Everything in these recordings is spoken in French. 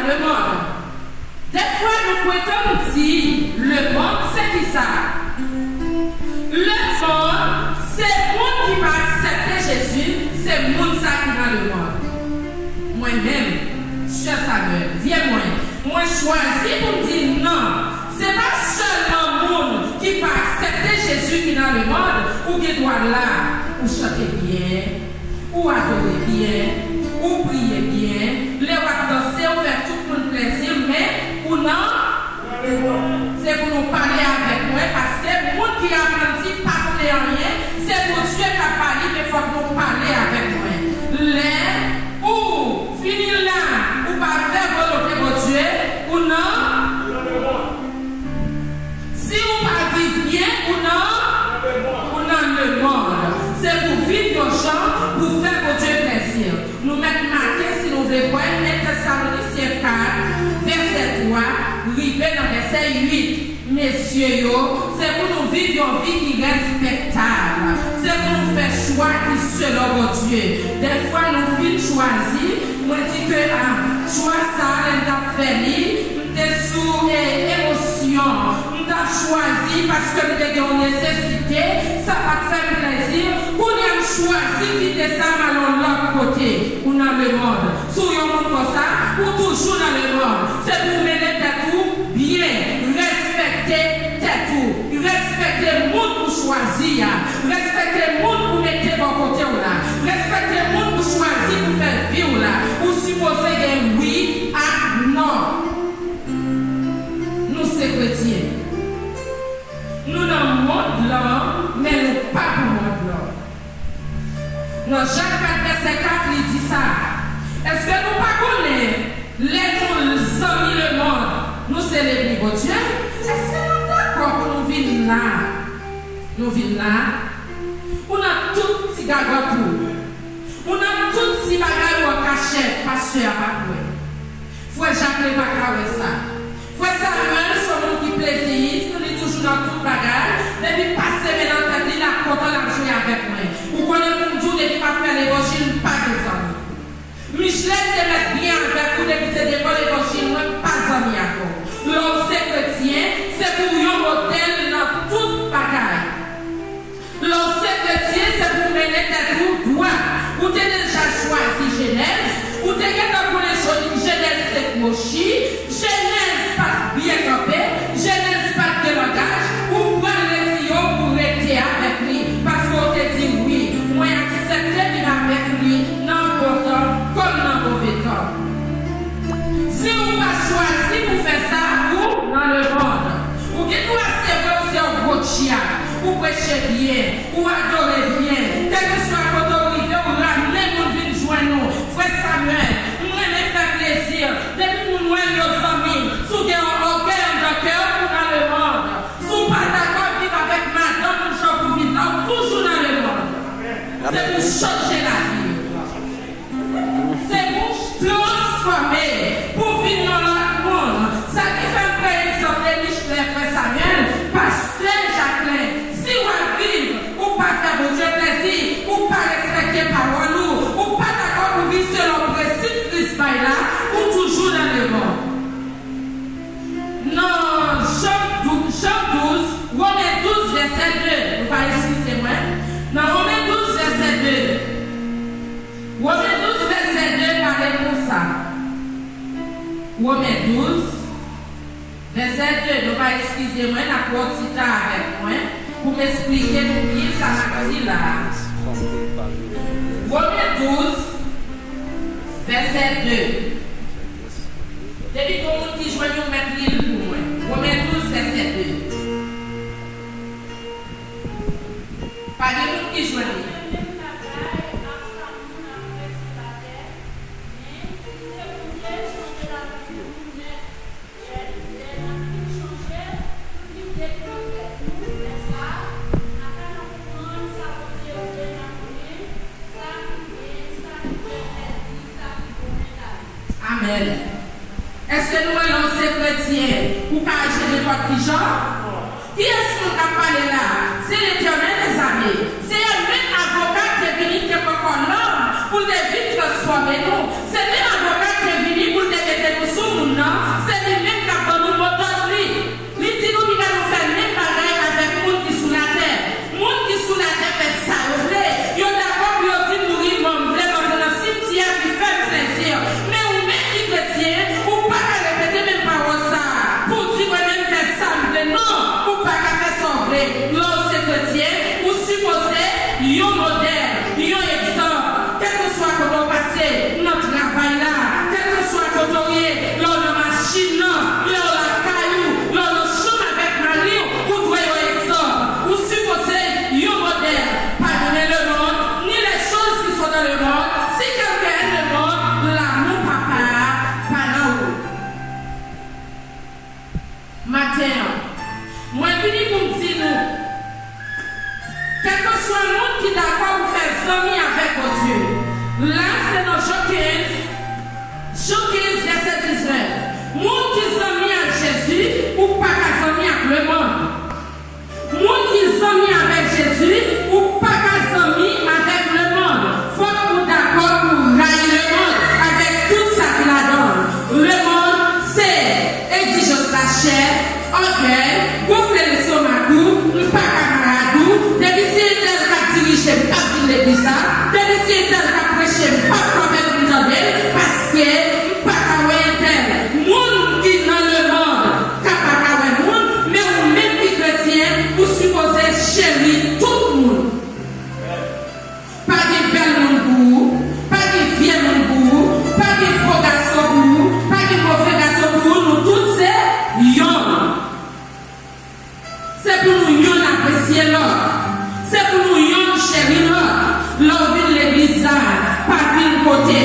le monde. Des fois, nous pouvons dire, le monde, c'est qui ça? Le monde, c'est le monde qui va accepter Jésus, c'est le monde ça qui va le monde. Moi-même, cher Samuel, viens-moi. Moi, choisis pour me dire non. C'est pas seulement le monde qui va accepter Jésus qui est dans le monde, ou qui doit là, ou chanter bien, ou adorer bien, ou prier bien, les danser, ou faire tout pour le plaisir, mais ou non, c'est pour nous parler avec moi, parce que le monde qui a grandi pas parler rien, c'est pour Dieu qui a parlé, mais il faut que nous parler avec moi. Les ou finir là, ou pas faire volonté de Dieu, ou non. Si vous pas vivre bien ou non le monde. C'est pour vivre nos gens, pour faire pour Dieu plaisir. Nous mettons marqué si nous voulons voir 1 Thessaloniciens 4, verset 3, arriver dans verset 8. Messieurs, c'est pour nous vivre une vie qui est respectable. C'est pour nous faire choix qui selon votre Dieu. Des fois, nous filles choisir. Moi, je dis que choix ça, elle a fait des sous émotion. Nous avons choisi parce que nous avons une nécessité. Ça va te faire plaisir. Pour nous choisi quitter ça à l'autre côté. Ou dans le monde. Sur un monde comme ça, ou toujours dans le monde. C'est pour mener tes tout bien. Respecter tes tout. Respecter le monde pour choisir. Respecter le monde pour mettre bon côté là. Respecter le monde pour choisir pour faire vivre là. Ou supposer que oui à non. Nous c'est chrétiens. Nous dans le monde là, mais nous pas pour le monde là. Dans Jacques 4, verset 4, il dit ça. Est-ce que nous pas connaissons les amis le monde? Nous célébrons Dieu. Est-ce que nous d'accord pour nous vivre là? Nous vivons là. On a tout petit gagatou. On a tout petit bagage au cachet, pasteur à Bakoué. Frère Jacques le Bakoué ça. Frère Samuel, son nom qui plaisir, nous est toujours dans tout bagage. Depuis passer maintenant tête, il a content de jouer avec moi. Vous connaissez mon Dieu, depuis pas faire l'évangile, pas des amis. Michelet te met bien avec vous depuis c'est des bonnes évangiles, moi pas amis encore. L'homme c'est chrétien, c'est pour un modèle dans toute bagaille. L'homme c'est chrétien, c'est pour mener tes tout droit. Vous avez déjà choisi Genèse, vous avez déjà choisi Genèse c'est mochi, Genèse pas bien campé, Genèse pas de langage, ou prendre les yeux pour rester avec lui, parce qu'on te dit oui, moi accepter vivre avec lui, non bon temps, comme dans mauvais temps. Si vous pas choisi pour faire ça, ou dans le monde, ou que nous acceptons c'est un gros chien, ou prêcher bien, ou adorer bien, quel que soit votre arrivée, ou ramener mon vie joindre nous, frère Samuel, nous aimons faire plaisir, depuis nous nous nos amis, sous des organes de cœur ou dans le monde, sous pas d'accord vivre avec madame, nous sommes pour vivre toujours dans le monde. C'est pour changer la vie. C'est pour transformer, pour vivre dans le monde. Ça qui fait un exemple de Michelet, frère Samuel, pasteur Jacqueline, si vous vivez, ou pas faire votre Dieu plaisir, ou pas respecter parole, ou pas d'accord pour vivre selon le principe Christ là, ou toujours dans le monde. Non, Jean 12, Romains 12, verset 2, vous parlez, excusez-moi. Non, Romains 12, verset 2. Romains 12, verset 2, parlez pour ça. Romains 12, verset 2, vous parlez, excusez-moi, la quantité avec moi, pour m'expliquer pour qui ça m'a dit là. Romains 12, verset 2. Depuis qu'on monde qui joue nous mettre l'île pour moi. Romains 12, verset 2. Pas de monde qui joue nous. Amen. Est-ce que nous allons ces chrétiens ou pas agir de votre genre? Qui est-ce qu'on a parlé là? C'est l'Éternel des amis. C'est le même avocat qui est venu qui est encore l'homme pour les vite transformer nous. C'est le même avocat qui est venu pour les mettre nous sous Monde qui sont mis à Jésus ou pas qu'à s'en avec le monde. Monde qui sont mis avec Jésus ou pas qu'à s'en avec le monde. Faut que vous d'accord pour railler le monde avec tout ça qu'il a donne. Le monde, c'est exigence la chair, orgueil, gonfler le stomac, pas camaradou, depuis c'est tel qu'a dirigé, pas de l'église, depuis c'est tel qu'a prêché, pas de problème pour nous parce que pas qu'à tel. Monde qui dans le monde, pas qu'à monde, mais ou même qui chrétien, vous supposez chérir tout le monde. Pas de belle monde pour vous, pas de vieux monde pour vous, pas de beau garçon pour vous, pas de mauvais garçon pour vous, nous tous c'est yon. C'est pour nous yon apprécier l'autre. C'est pour nous yon chérir l'autre. L'autre vient l'église, pas vient côté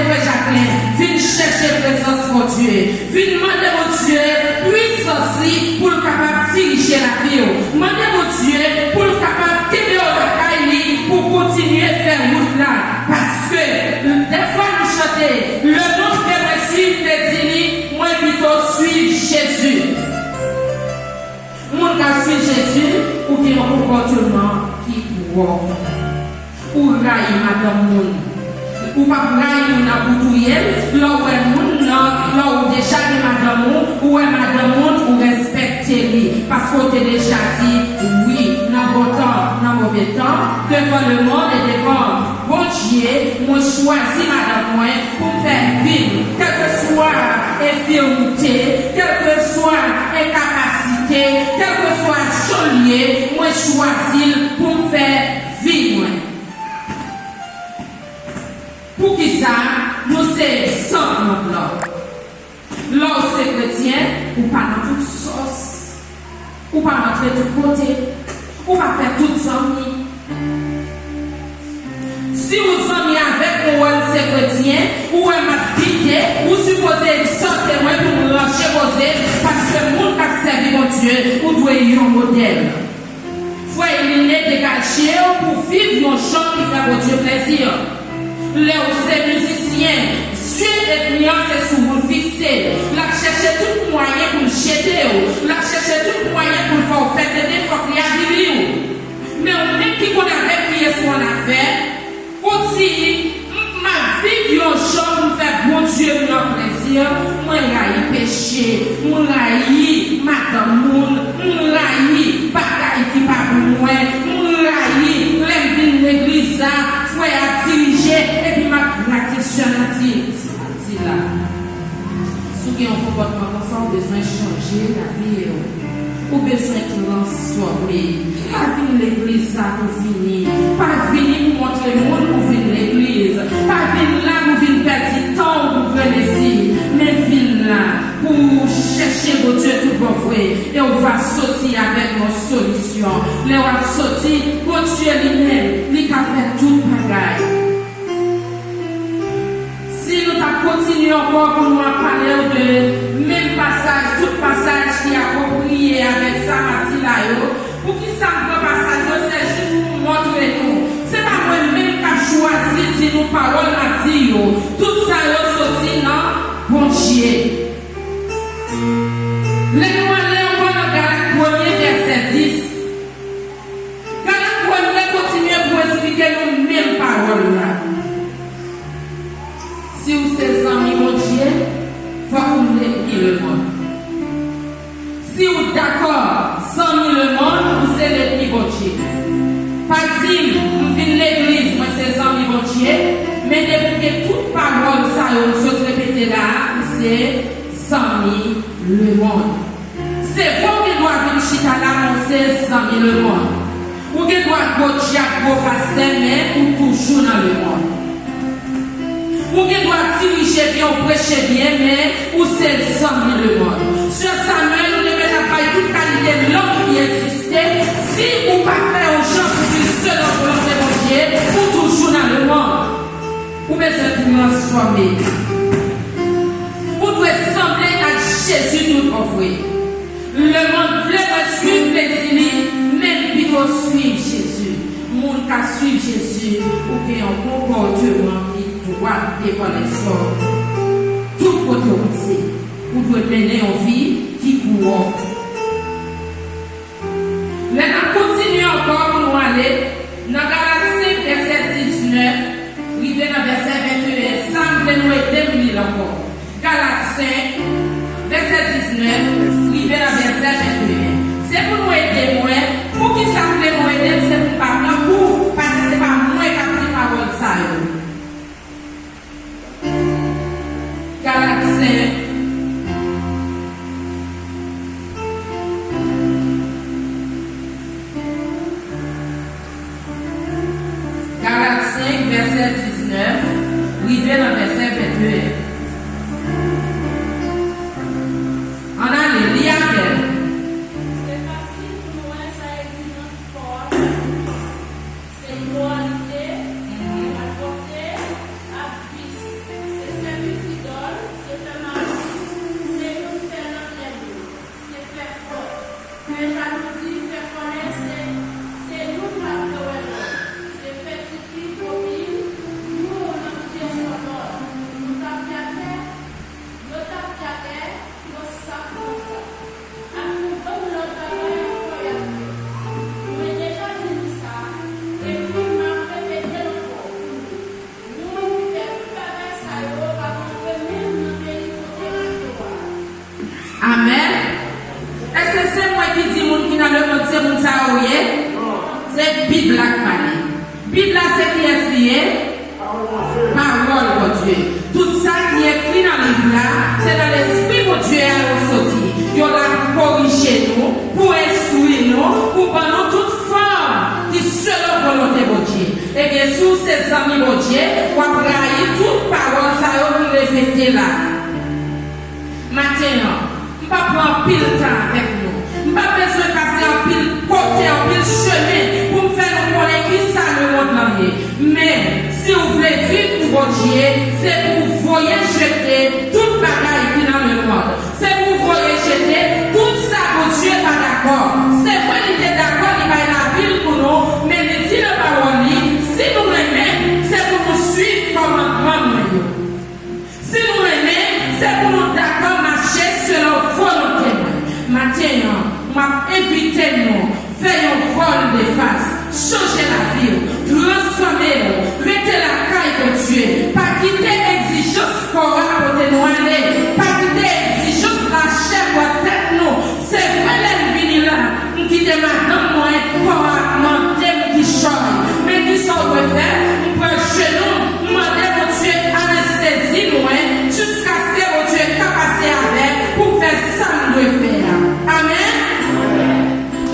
frère Jacqueline, vient chercher présence pour Dieu, vient demander au Dieu puissance pour le capable diriger la vie. Demander au Dieu pour le capable t'aider au caille pour continuer à faire route là. Parce que des fois nous chantons, le monde que moi suivre les moi plutôt suivre Jésus. Mon cas suit Jésus ou qui a un comportement qui pourra ou raille madame moun ou pas raille moun a boutouyer là où est moun là où déjà que madame moun ou est madame moun ou respecter lui parce qu'on t'a déjà dit oui dans bon temps dans mauvais temps devant le monde et devant bon Dieu moi choisi madame moi pour faire vivre quelle que soit infirmité quelle que soit incapacité quel que soit cholier moi choisi pour faire vivre. Pour qui ça, nous c'est sans notre là. Là où c'est chrétien, ou pas dans toute sauce, ou pas rentrer de tout côté, ou pas faire toute amis. Si vous amis avec moi, c'est chrétien, ou un matité, ou supposez sortir moi pour nous lâcher poser, parce que le monde qui servi mon Dieu, ou doit y avoir un modèle. Faut éliminer des cachets pour vivre un chant qui fait mon Dieu plaisir. Les musiciens, suivre et c'est sous vous fixer. La chercher tout moyen pour le jeter. La chercher tout moyen pour le faire fête des fois qu'il y a des mais on est qui connaît avec qui est son affaire. Aussi, ma vie, yon chant pour faire bon Dieu mon plaisir. Moi, j'ai péché. Moi, j'ai madame moun. Moi, j'ai bagaille qui pas pour moi. Moi, j'ai l'église là. Faut à diriger et puis ma question a dit là. Si vous avez un comportement comme ça, vous avez besoin de changer la vie. Vous avez besoin de transformer. Pas venir l'église ça pour finir. Pas venir pour montrer le monde pour venir l'église. Pas venir là pour venir perdre du temps pour venir ici. Mais venir là pour chercher votre Dieu tout bon vrai. Et on va sortir avec nos solutions. Et on va sortir, votre Dieu lui-même, lui qui a fait tout bagaille. Si nous continuons encore pour nous parler de même passage, tout passage qui est approprié avec ça, pour qui ça me passage, c'est juste pour montrer nous. C'est pas moi-même qui a choisi de nous paroles à dire. Tout ça est sorti dans bon Dieu. Les nous allons encore dans le premier verset 10. Quand le premier continue pour expliquer nous mêmes paroles là. Si vous êtes amis, mon Dieu, faut que vous l'ayez le monde. Si vous êtes d'accord, sans le monde, vous êtes l'ennemi, mon Dieu. Pas dire, vous venez l'église, moi c'est amis, mon Dieu, mais depuis que toute parole, ça, vous se répétez là, c'est sans le monde. C'est vous qui doit venir chita là, c'est sans le monde. Ou qui doit go Jack, go pasteur, mais ou toujours dans le monde. Ou qui doit diriger bien, ou prêcher bien, mais ou c'est sans le monde. Sur Samuel, nous ne mettons pas toute qualité de l'homme qui existait. Si ou pas faire aux gens pour dire seul en volonté de Dieu, ou toujours dans le monde. Ou bien se transformer. Ou doit sembler à Jésus tout envoyé. Le monde veut suivre les îles, même plutôt suivre Jésus. Monde qui suit Jésus, ou bien un comportement qui doit dévoiler son tout côté. mener une vie qui court. Mais on continue encore pour nous aller dans Galates 5, verset 19, arrivé dans verset 21, sans que nous aider encore. Galates 5, verset 19, arrivé dans verset 21. C'est pour nous aider, moi. Pour qui ça peut nous aider, c'est pour pas nous, parce que c'est pas moi qui a pris parole ça. Galates 5. Galates 5, verset 19, arrivé dans verset 21. On a les liens avec. C'est facile pour moi, ça exige sport, c'est une moralité, la portée, à piste, c'est service idole, c'est faire marcher, c'est nous faire l'entraînement, c'est faire fort, faire jalousie, faire connaître, c'est nous pas c'est faire petit copine, nous on a pied sonore, nous tapons à terre, nous tapons à terre, nous sapons ça. Amen. Est-ce que c'est moi qui dis moun qui dans le monde c'est moun ça ou yé? C'est Bible qui parle. Bible c'est qui est lié? Parole de Dieu. Tout ça qui est écrit dans le livre là, c'est dans l'esprit de Dieu à ressortir. Il a corrigé nous, pour instruire nous, pour prendre toute forme qui selon la volonté de Dieu. Et bien sûr, ces amis de Dieu, pour brailler toute parole, ça va répéter là. Maintenant, je ne vais pas prendre pile temps avec nous. Je n'ai pas besoin de passer en pile côté, en pile chemin pour me faire nous connaître qui ça le monde dans le. Mais si vous voulez vivre pour Dieu, c'est pour vous voyer jeter toute bagaille qui est dans le monde. C'est pour vous voyer jeter tout ça que Dieu n'est pas d'accord. C'est vrai qu'il est d'accord, il va y la ville pour nous, mais il dit le parole, si nous l'aimons, c'est pour nous suivre comme un grand. Si nous l'aimons, c'est pour nous d'accord marcher selon volonté. Maintenant, m'a invité nous, faisons vol de face, changer la vie, transformer nous, mettez la caille de Dieu, pas quitter exigence pour apporter nous aller, pas quitter exigence la chair pour tête nous. C'est vrai l'ennemi là, nous quitter madame moi pour demander qui change, mais qui sont de faire, nous prenons chez nous, demander au Dieu anesthésie nous, jusqu'à ce que Dieu est capacité avec pour faire ça nous doit faire. Amen.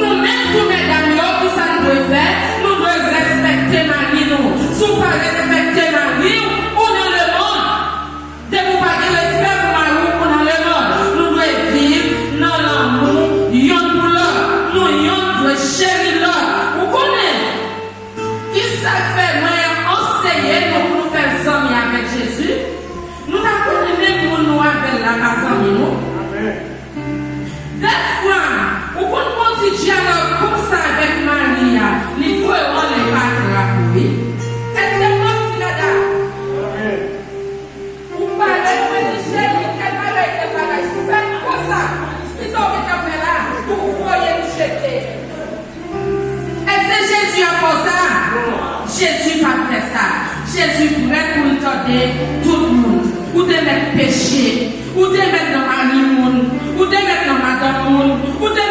Nous-mêmes, tous mesdames, qui ça nous doit faire, nous devons respecter Marie nous. Si vous ne respectez Marie, on est le monde. Dès que vous pas de respect pour Marie, on est le monde. Nous devons vivre dans l'amour, yon pour l'autre. Nous yon devons chérir l'autre. Vous connaissez? Qui ça fait moi enseigner nous pour nous faire amis avec Jésus? Nous avons même pour nous avec la maison de nous. Des fois, on peut dialogue comme ça avec Maria, il faut on n'est pas grave. Est-ce que moi, si madame, vous parlez de chérie, quelle bagaille, vous faites comme ça, ils sont fait là, vous voyez nous jeter. Est-ce que Jésus a fait ça? Jésus n'a pas fait ça. Jésus prêt pour nous donner tout le monde. Ou de mettre péché, ou de mettre dans Annie Moun, ou de mettre dans Madame Moun, ou de